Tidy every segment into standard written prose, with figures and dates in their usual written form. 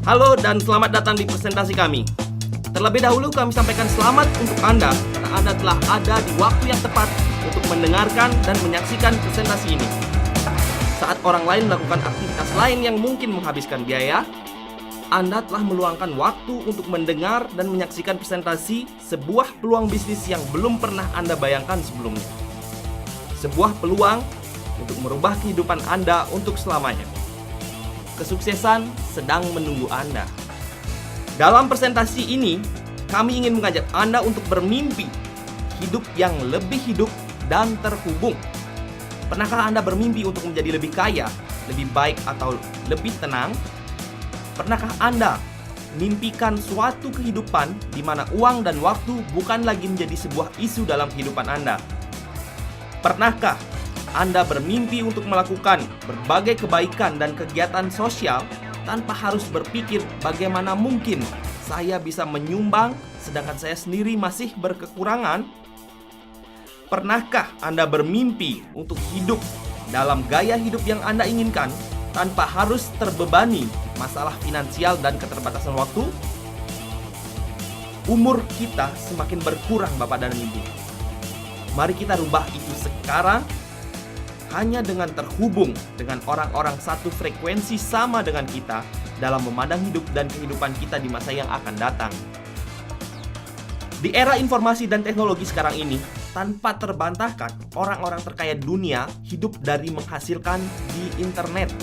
Halo dan selamat datang di presentasi kami. Terlebih dahulu kami sampaikan selamat untuk Anda karena Anda telah ada di waktu yang tepat untuk mendengarkan dan menyaksikan presentasi ini. Saat orang lain melakukan aktivitas lain yang mungkin menghabiskan biaya, Anda telah meluangkan waktu untuk mendengar dan menyaksikan presentasi sebuah peluang bisnis yang belum pernah Anda bayangkan sebelumnya. Sebuah peluang untuk merubah kehidupan Anda untuk selamanya. Kesuksesan sedang menunggu Anda. Dalam presentasi ini, kami ingin mengajak Anda untuk bermimpi hidup yang lebih hidup dan terhubung. Pernahkah Anda bermimpi untuk menjadi lebih kaya, lebih baik, atau lebih tenang? Pernahkah Anda mimpikan suatu kehidupan di mana uang dan waktu bukan lagi menjadi sebuah isu dalam kehidupan Anda? Pernahkah Anda bermimpi untuk melakukan berbagai kebaikan dan kegiatan sosial tanpa harus berpikir bagaimana mungkin saya bisa menyumbang sedangkan saya sendiri masih berkekurangan? Pernahkah Anda bermimpi untuk hidup dalam gaya hidup yang Anda inginkan tanpa harus terbebani masalah finansial dan keterbatasan waktu? Umur kita semakin berkurang, Bapak dan Ibu. Mari kita rubah itu sekarang. Hanya dengan terhubung dengan orang-orang satu frekuensi sama dengan kita dalam memandang hidup dan kehidupan kita di masa yang akan datang. Di era informasi dan teknologi sekarang ini, tanpa terbantahkan, orang-orang terkaya dunia hidup dari menghasilkan di internet.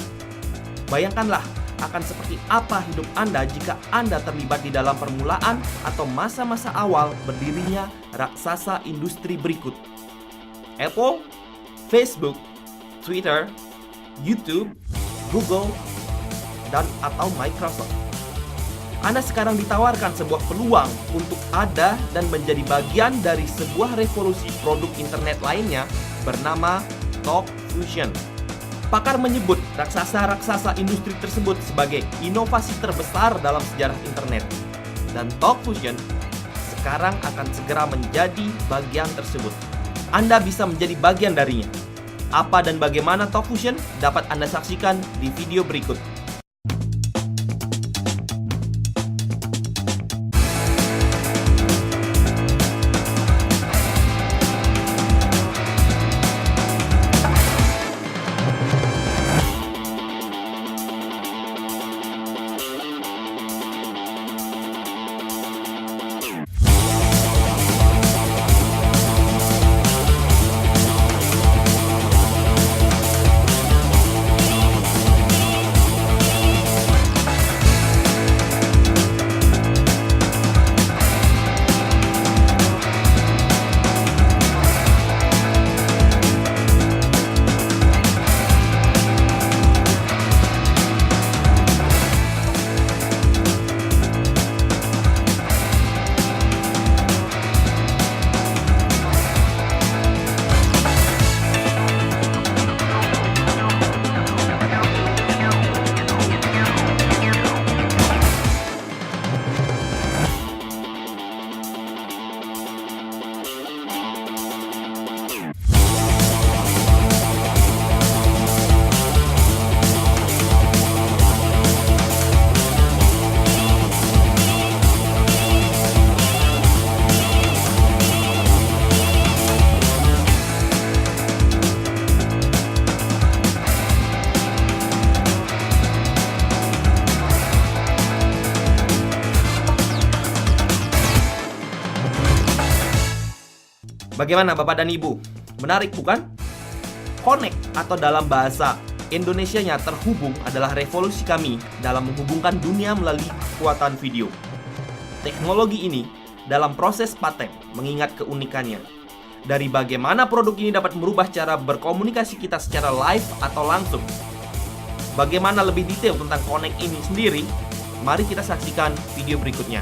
Bayangkanlah akan seperti apa hidup Anda jika Anda terlibat di dalam permulaan atau masa-masa awal berdirinya raksasa industri berikut: Apple, Facebook, Twitter, YouTube, Google, dan atau Microsoft. Anda sekarang ditawarkan sebuah peluang untuk ada dan menjadi bagian dari sebuah revolusi produk internet lainnya bernama TalkFusion. Pakar menyebut raksasa-raksasa industri tersebut sebagai inovasi terbesar dalam sejarah internet. Dan TalkFusion sekarang akan segera menjadi bagian tersebut. Anda bisa menjadi bagian darinya. Apa dan bagaimana TalkFusion dapat Anda saksikan di video berikut. Bagaimana Bapak dan Ibu? Menarik bukan? Connect atau dalam bahasa Indonesianya terhubung adalah revolusi kami dalam menghubungkan dunia melalui kekuatan video. Teknologi ini dalam proses paten mengingat keunikannya. Dari bagaimana produk ini dapat merubah cara berkomunikasi kita secara live atau langsung. Bagaimana lebih detail tentang Connect ini sendiri? Mari kita saksikan video berikutnya.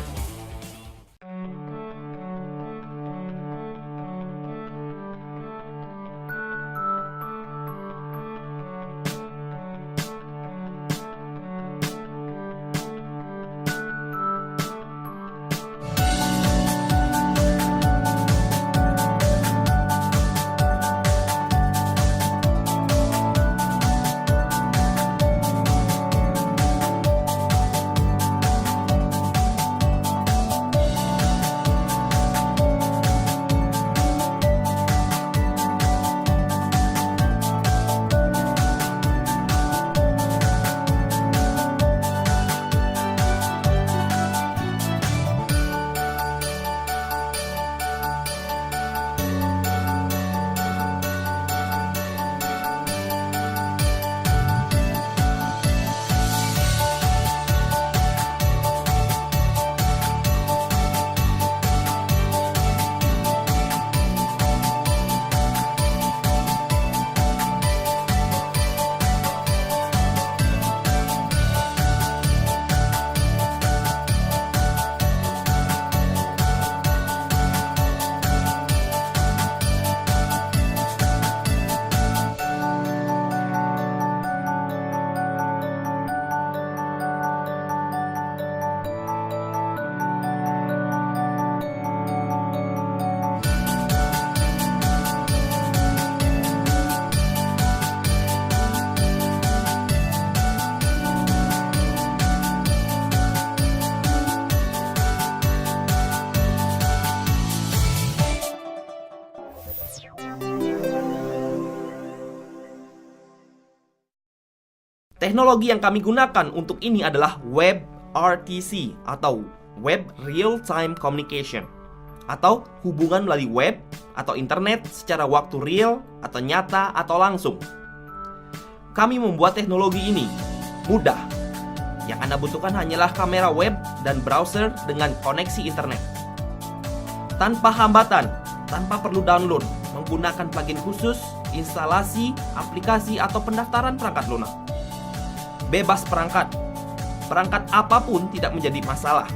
Teknologi yang kami gunakan untuk ini adalah WebRTC atau Web Real Time Communication, atau hubungan melalui web atau internet secara waktu real atau nyata atau langsung. Kami membuat teknologi ini mudah. Yang Anda butuhkan hanyalah kamera web dan browser dengan koneksi internet. Tanpa hambatan, tanpa perlu download, menggunakan plugin khusus, instalasi, aplikasi, atau pendaftaran perangkat lunak. Bebas perangkat. Perangkat apapun tidak menjadi masalah.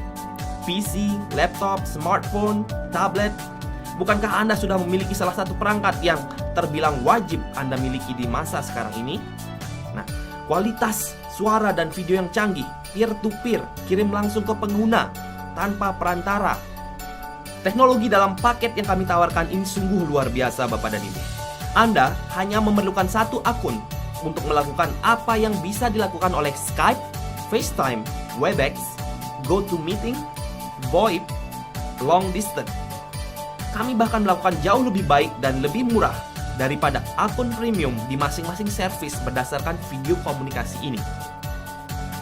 PC, laptop, smartphone, tablet. Bukankah Anda sudah memiliki salah satu perangkat yang terbilang wajib Anda miliki di masa sekarang ini? Nah, kualitas suara dan video yang canggih, peer-to-peer, kirim langsung ke pengguna, tanpa perantara. Teknologi dalam paket yang kami tawarkan ini sungguh luar biasa, Bapak dan Ibu. Anda hanya memerlukan satu akun untuk melakukan apa yang bisa dilakukan oleh Skype, FaceTime, Webex, GoToMeeting, VoIP, long distance. Kami bahkan melakukan jauh lebih baik dan lebih murah daripada akun premium di masing-masing service berdasarkan video komunikasi ini.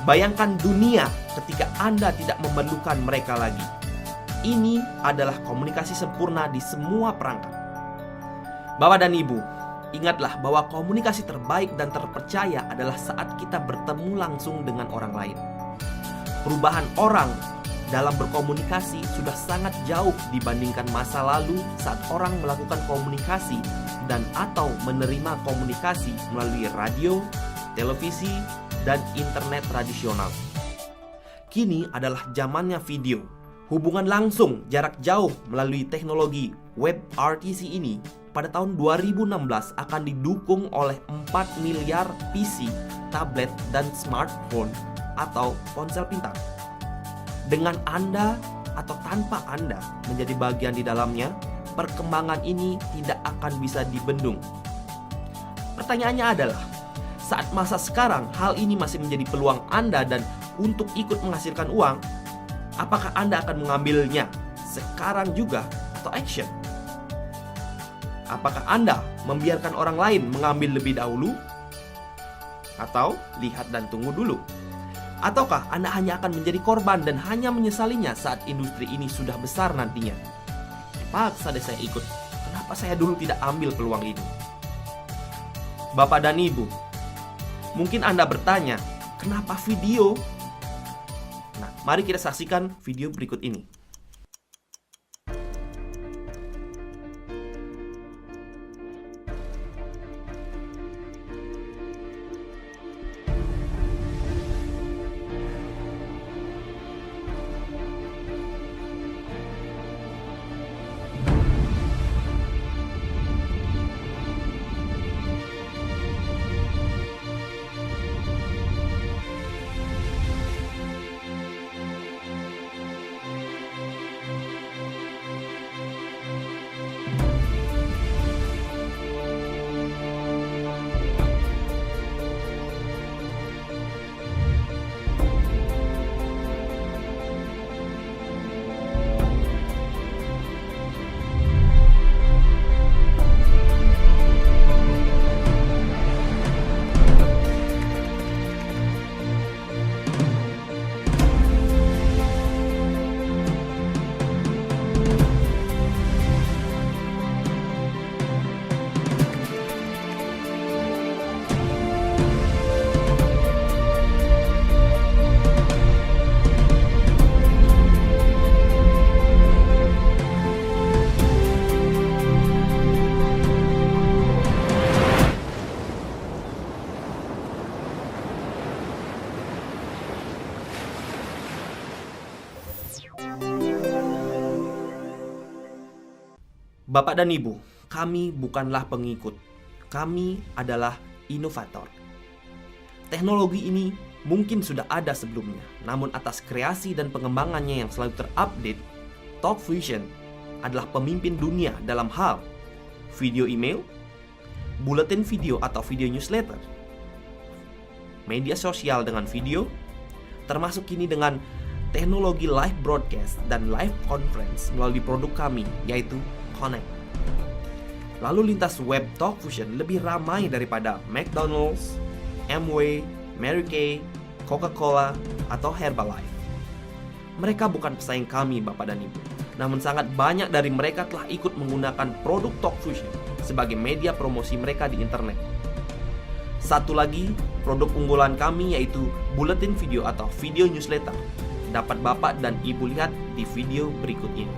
Bayangkan dunia ketika Anda tidak memerlukan mereka lagi. Ini adalah komunikasi sempurna di semua perangkat. Bapak dan Ibu, ingatlah bahwa komunikasi terbaik dan terpercaya adalah saat kita bertemu langsung dengan orang lain. Perubahan orang dalam berkomunikasi sudah sangat jauh dibandingkan masa lalu saat orang melakukan komunikasi dan atau menerima komunikasi melalui radio, televisi, dan internet tradisional. Kini adalah zamannya video. Hubungan langsung jarak jauh melalui teknologi WebRTC ini pada tahun 2016 akan didukung oleh 4 miliar PC, tablet, dan smartphone atau ponsel pintar. Dengan Anda atau tanpa Anda menjadi bagian di dalamnya, perkembangan ini tidak akan bisa dibendung. Pertanyaannya adalah, saat masa sekarang hal ini masih menjadi peluang Anda dan untuk ikut menghasilkan uang, apakah Anda akan mengambilnya sekarang juga atau action? Apakah Anda membiarkan orang lain mengambil lebih dahulu? Atau lihat dan tunggu dulu? Ataukah Anda hanya akan menjadi korban dan hanya menyesalinya saat industri ini sudah besar nantinya? Paksa deh saya ikut. Kenapa saya dulu tidak ambil peluang ini? Bapak dan Ibu, mungkin Anda bertanya, kenapa video? Nah, mari kita saksikan video berikut ini. Bapak dan Ibu, kami bukanlah pengikut. Kami adalah inovator. Teknologi ini mungkin sudah ada sebelumnya, namun atas kreasi dan pengembangannya yang selalu terupdate, Talkfusion adalah pemimpin dunia dalam hal video email, buletin video atau video newsletter, media sosial dengan video, termasuk kini dengan teknologi live broadcast dan live conference melalui produk kami, yaitu Connect. Lalu lintas web Talkfusion lebih ramai daripada McDonald's, Amway, Mary Kay, Coca-Cola, atau Herbalife. Mereka bukan pesaing kami, Bapak dan Ibu. Namun sangat banyak dari mereka telah ikut menggunakan produk Talk Fusion sebagai media promosi mereka di internet. Satu lagi, produk unggulan kami yaitu Bulletin Video atau video newsletter. Dapat Bapak dan Ibu lihat di video berikut ini.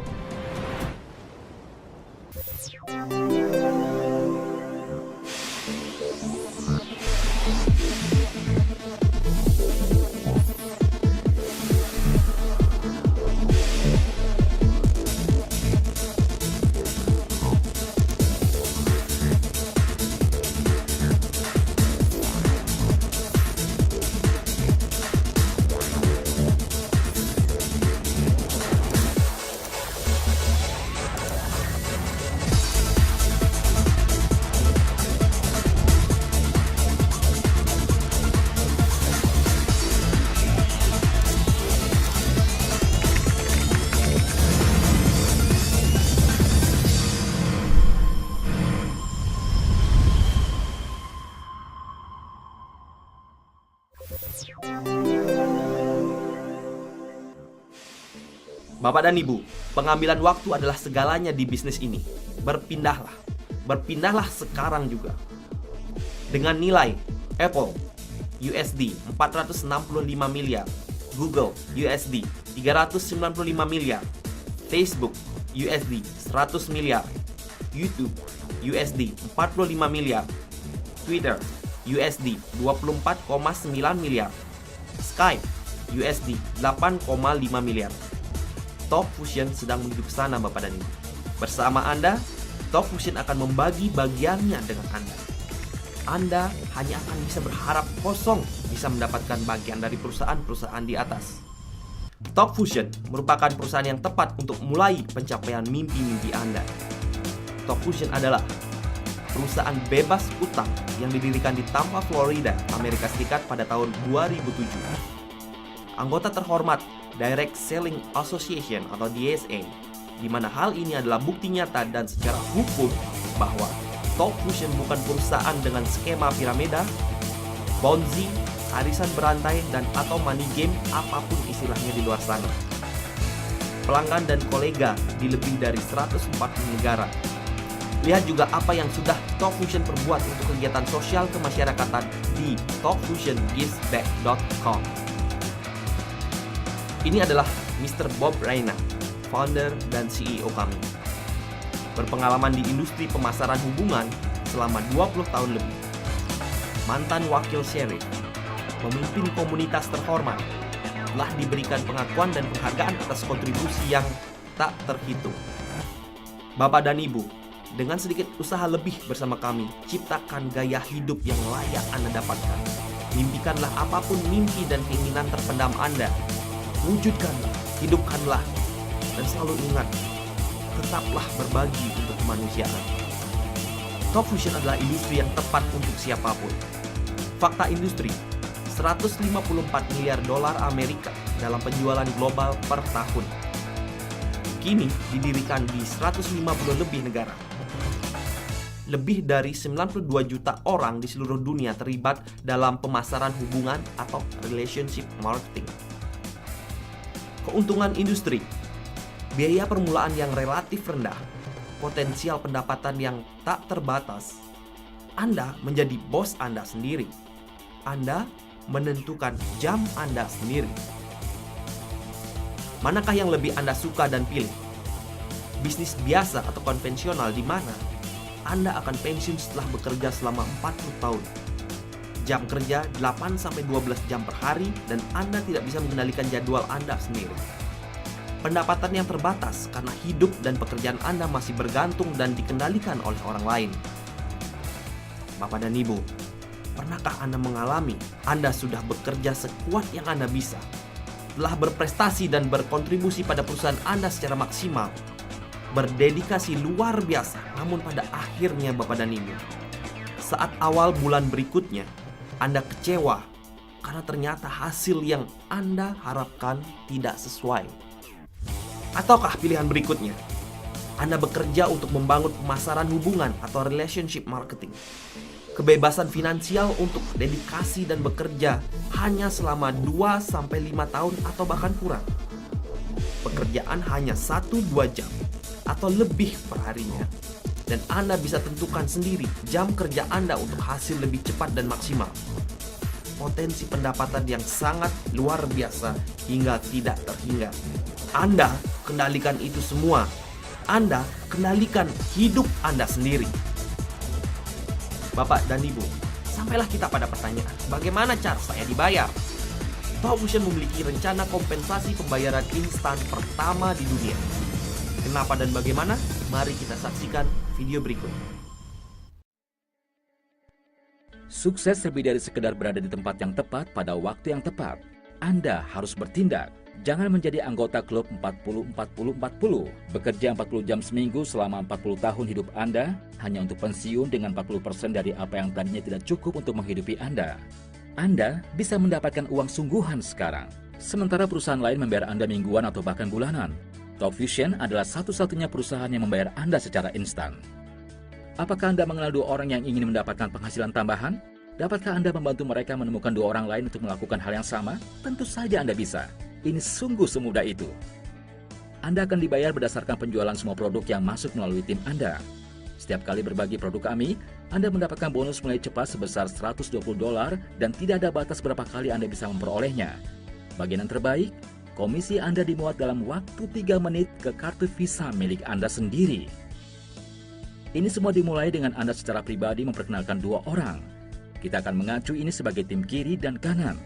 Bapak dan Ibu, pengambilan waktu adalah segalanya di bisnis ini. Berpindahlah sekarang juga. Dengan nilai Apple USD 465 miliar, Google USD 395 miliar, Facebook USD 100 miliar, YouTube USD 45 miliar, Twitter USD 24,9 miliar, Skype USD 8,5 miliar. Talk Fusion sedang menuju ke sana, Bapak dan Ibu. Bersama Anda, Talk Fusion akan membagi bagiannya dengan Anda. Anda hanya akan bisa berharap kosong bisa mendapatkan bagian dari perusahaan-perusahaan di atas. Talk Fusion merupakan perusahaan yang tepat untuk mulai pencapaian mimpi-mimpi Anda. Talk Fusion adalah perusahaan bebas utang yang didirikan di Tampa, Florida, Amerika Serikat pada tahun 2007. Anggota terhormat Direct Selling Association atau DSA, di mana hal ini adalah bukti nyata dan secara hukum bahwa Talk Fusion bukan perusahaan dengan skema piramida, Ponzi, arisan berantai, dan atau money game apapun istilahnya di luar sana. Pelanggan dan kolega di lebih dari 140 negara. Lihat juga apa yang sudah Talk Fusion perbuat untuk kegiatan sosial kemasyarakatan di talkfusiongivesback.com. Ini adalah Mr. Bob Reina, founder dan CEO kami. Berpengalaman di industri pemasaran hubungan selama 20 tahun lebih. Mantan wakil sheriff, memimpin komunitas terhormat, telah diberikan pengakuan dan penghargaan atas kontribusi yang tak terhitung. Bapak dan Ibu, dengan sedikit usaha lebih bersama kami, ciptakan gaya hidup yang layak Anda dapatkan. Mimpikanlah apapun mimpi dan keinginan terpendam Anda. Wujudkanlah, hidupkanlah, dan selalu ingat, tetaplah berbagi untuk kemanusiaan. Talk Fusion adalah industri yang tepat untuk siapapun. Fakta industri, 154 miliar dolar Amerika dalam penjualan global per tahun. Kini didirikan di 150 lebih negara. Lebih dari 92 juta orang di seluruh dunia terlibat dalam pemasaran hubungan atau relationship marketing. Keuntungan industri, biaya permulaan yang relatif rendah, potensial pendapatan yang tak terbatas. Anda menjadi bos Anda sendiri. Anda menentukan jam Anda sendiri. Manakah yang lebih Anda suka dan pilih? Bisnis biasa atau konvensional di mana Anda akan pensiun setelah bekerja selama 40 tahun. Jam kerja 8-12 jam per hari dan Anda tidak bisa mengendalikan jadwal Anda sendiri. Pendapatan yang terbatas karena hidup dan pekerjaan Anda masih bergantung dan dikendalikan oleh orang lain. Bapak dan Ibu, pernahkah Anda mengalami Anda sudah bekerja sekuat yang Anda bisa, telah berprestasi dan berkontribusi pada perusahaan Anda secara maksimal, berdedikasi luar biasa, namun pada akhirnya Bapak dan Ibu, saat awal bulan berikutnya, Anda kecewa karena ternyata hasil yang Anda harapkan tidak sesuai. Ataukah pilihan berikutnya, Anda bekerja untuk membangun pemasaran hubungan atau relationship marketing. Kebebasan finansial untuk dedikasi dan bekerja hanya selama 2-5 tahun atau bahkan kurang. Pekerjaan hanya 1-2 jam atau lebih perharinya. Dan Anda bisa tentukan sendiri jam kerja Anda untuk hasil lebih cepat dan maksimal. Potensi pendapatan yang sangat luar biasa hingga tidak terhingga. Anda kendalikan itu semua. Anda kendalikan hidup Anda sendiri. Bapak dan Ibu, sampailah kita pada pertanyaan, bagaimana cara saya dibayar? Talkfusion memiliki rencana kompensasi pembayaran instan pertama di dunia. Kenapa dan bagaimana? Mari kita saksikan video berikut. Sukses lebih dari sekedar berada di tempat yang tepat pada waktu yang tepat. Anda harus bertindak. Jangan menjadi anggota klub 40-40-40. Bekerja 40 jam seminggu selama 40 tahun hidup Anda hanya untuk pensiun dengan 40% dari apa yang tadinya tidak cukup untuk menghidupi Anda. Anda bisa mendapatkan uang sungguhan sekarang, sementara perusahaan lain membayar Anda mingguan atau bahkan bulanan. Talkfusion adalah satu-satunya perusahaan yang membayar Anda secara instan. Apakah Anda mengenal 2 orang yang ingin mendapatkan penghasilan tambahan? Dapatkah Anda membantu mereka menemukan 2 orang lain untuk melakukan hal yang sama? Tentu saja Anda bisa. Ini sungguh semudah itu. Anda akan dibayar berdasarkan penjualan semua produk yang masuk melalui tim Anda. Setiap kali berbagi produk kami, Anda mendapatkan bonus mulai cepat sebesar $120 dan tidak ada batas berapa kali Anda bisa memperolehnya. Bagian yang terbaik, komisi Anda dimuat dalam waktu 3 menit ke kartu Visa milik Anda sendiri. Ini semua dimulai dengan Anda secara pribadi memperkenalkan 2 orang. Kita akan mengacu ini sebagai tim kiri dan kanan.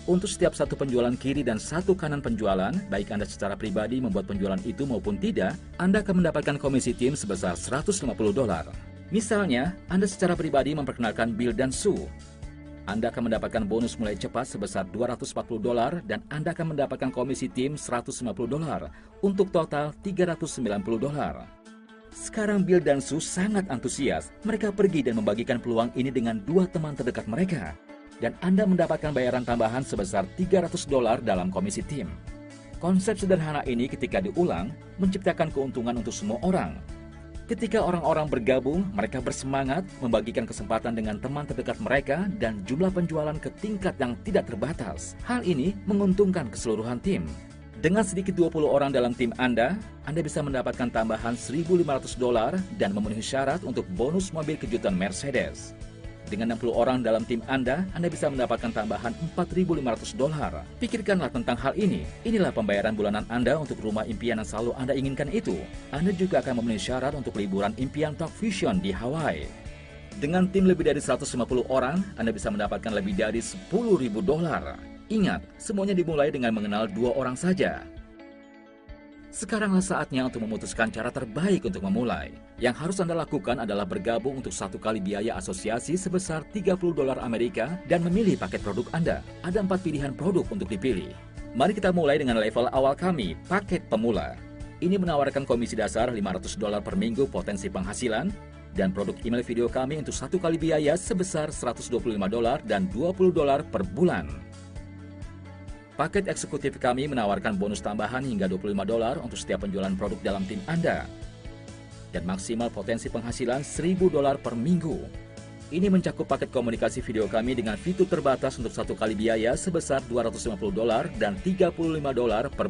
Untuk setiap satu penjualan kiri dan satu kanan penjualan, baik Anda secara pribadi membuat penjualan itu maupun tidak, Anda akan mendapatkan komisi tim sebesar $150. Misalnya, Anda secara pribadi memperkenalkan Bill dan Sue. Anda akan mendapatkan bonus mulai cepat sebesar $240 dan Anda akan mendapatkan komisi tim $150 untuk total $390. Sekarang Bill dan Sue sangat antusias. Mereka pergi dan membagikan peluang ini dengan 2 teman terdekat mereka. Dan Anda mendapatkan bayaran tambahan sebesar $300 dalam komisi tim. Konsep sederhana ini ketika diulang, menciptakan keuntungan untuk semua orang. Ketika orang-orang bergabung, mereka bersemangat membagikan kesempatan dengan teman terdekat mereka dan jumlah penjualan ke tingkat yang tidak terbatas. Hal ini menguntungkan keseluruhan tim. Dengan sedikit 20 orang dalam tim Anda bisa mendapatkan tambahan $1.500 dan memenuhi syarat untuk bonus mobil kejutan Mercedes. Dengan 60 orang dalam tim Anda bisa mendapatkan tambahan $4.500. Pikirkanlah tentang hal ini. Inilah pembayaran bulanan Anda untuk rumah impian yang selalu Anda inginkan itu. Anda juga akan memenuhi syarat untuk liburan impian Talkfusion di Hawaii. Dengan tim lebih dari 150 orang, Anda bisa mendapatkan lebih dari $10.000. Ingat, semuanya dimulai dengan mengenal 2 orang saja. Sekaranglah saatnya untuk memutuskan cara terbaik untuk memulai. Yang harus Anda lakukan adalah bergabung untuk 1 kali biaya asosiasi sebesar $30 Amerika dan memilih paket produk Anda. Ada 4 pilihan produk untuk dipilih. Mari kita mulai dengan level awal kami, paket pemula. Ini menawarkan komisi dasar $500 per minggu potensi penghasilan, dan produk email video kami untuk 1 kali biaya sebesar $125 dan $20 per bulan. Paket eksekutif kami menawarkan bonus tambahan hingga $25 untuk setiap penjualan produk dalam tim Anda. Dan maksimal potensi penghasilan $1.000 per minggu. Ini mencakup paket komunikasi video kami dengan fitur terbatas untuk 1 kali biaya sebesar $250 dan $35 per